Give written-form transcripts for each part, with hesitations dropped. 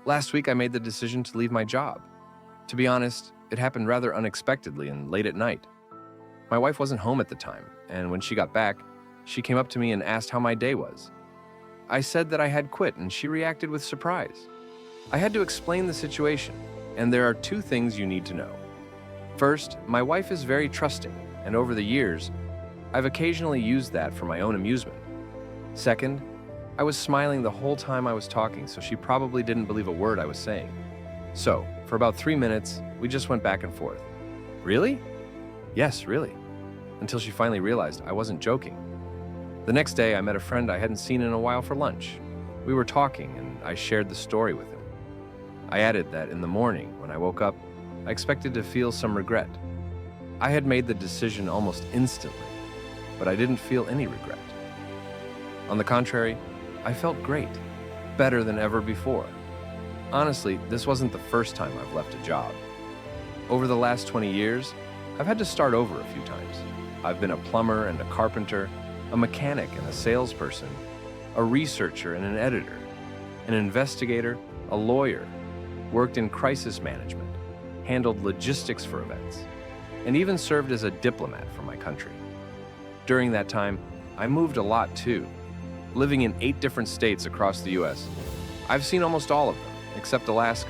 Last week, I made the decision to leave my job. To be honest, it happened rather unexpectedly and late at night. My wife wasn't home at the time, and when she got back, she came up to me and asked how my day was. I said that I had quit, and she reacted with surprise. I had to explain the situation, and there are two things you need to know. First, my wife is very trusting, and over the years, I've occasionally used that for my own amusement. Second, I was smiling the whole time I was talking, so she probably didn't believe a word I was saying. So, for about 3 minutes, we just went back and forth. Really? Yes, really. Until she finally realized I wasn't joking. The next day, I met a friend I hadn't seen in a while for lunch. We were talking, and I shared the story with him. I added that in the morning, when I woke up, I expected to feel some regret. I had made the decision almost instantly, but I didn't feel any regret. On the contrary, I felt great, better than ever before. Honestly, this wasn't the first time I've left a job. Over the last 20 years, I've had to start over a few times. I've been a plumber and a carpenter, a mechanic and a salesperson, a researcher and an editor, an investigator, a lawyer, worked in crisis management, handled logistics for events, and even served as a diplomat for my country. During that time, I moved a lot too. Living in 8 different states across the US, I've seen almost all of them, except Alaska.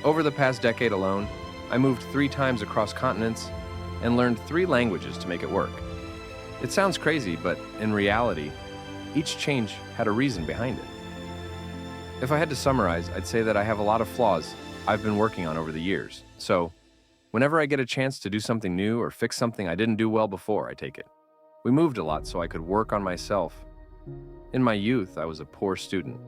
Over the past decade alone, I moved 3 times across continents and learned 3 languages to make it work. It sounds crazy, but in reality, each change had a reason behind it. If I had to summarize, I'd say that I have a lot of flaws I've been working on over the years. So, whenever I get a chance to do something new or fix something I didn't do well before, I take it. We moved a lot so I could work on myself. In my youth, I was a poor student,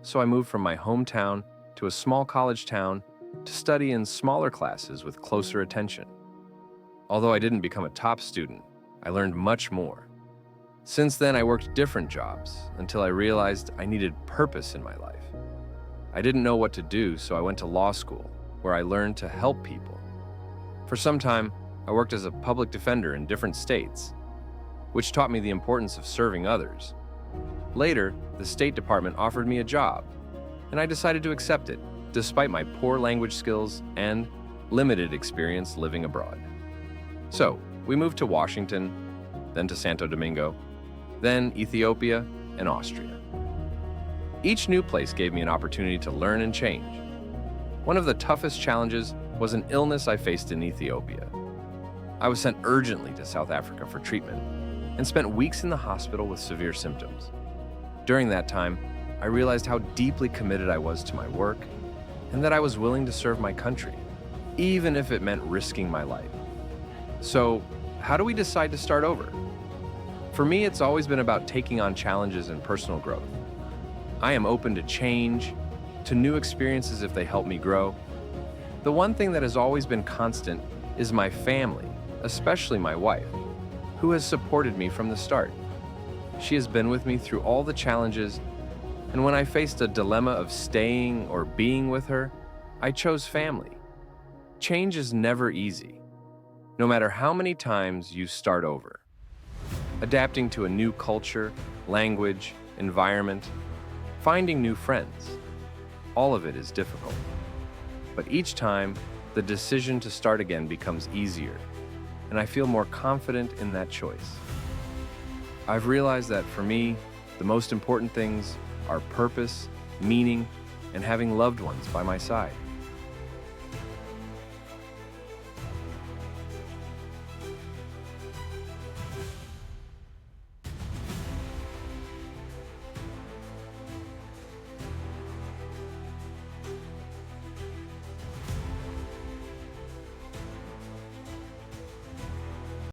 so I moved from my hometown to a small college town to study in smaller classes with closer attention. Although I didn't become a top student, I learned much more. Since then, I worked different jobs until I realized I needed purpose in my life. I didn't know what to do, so I went to law school, where I learned to help people. For some time, I worked as a public defender in different states, which taught me the importance of serving others. Later, the State Department offered me a job, and I decided to accept it, despite my poor language skills and limited experience living abroad. So, we moved to Washington, then to Santo Domingo, then Ethiopia and Austria. Each new place gave me an opportunity to learn and change. One of the toughest challenges was an illness I faced in Ethiopia. I was sent urgently to South Africa for treatment and spent weeks in the hospital with severe symptoms. During that time, I realized how deeply committed I was to my work and that I was willing to serve my country, even if it meant risking my life. So, how do we decide to start over? For me, it's always been about taking on challenges and personal growth. I am open to change, to new experiences if they help me grow. The one thing that has always been constant is my family, especially my wife, who has supported me from the start. She has been with me through all the challenges, and when I faced a dilemma of staying or being with her, I chose family. Change is never easy, no matter how many times you start over. Adapting to a new culture, language, environment, finding new friends, all of it is difficult. But each time, the decision to start again becomes easier, and I feel more confident in that choice. I've realized that for me, the most important things are purpose, meaning, and having loved ones by my side.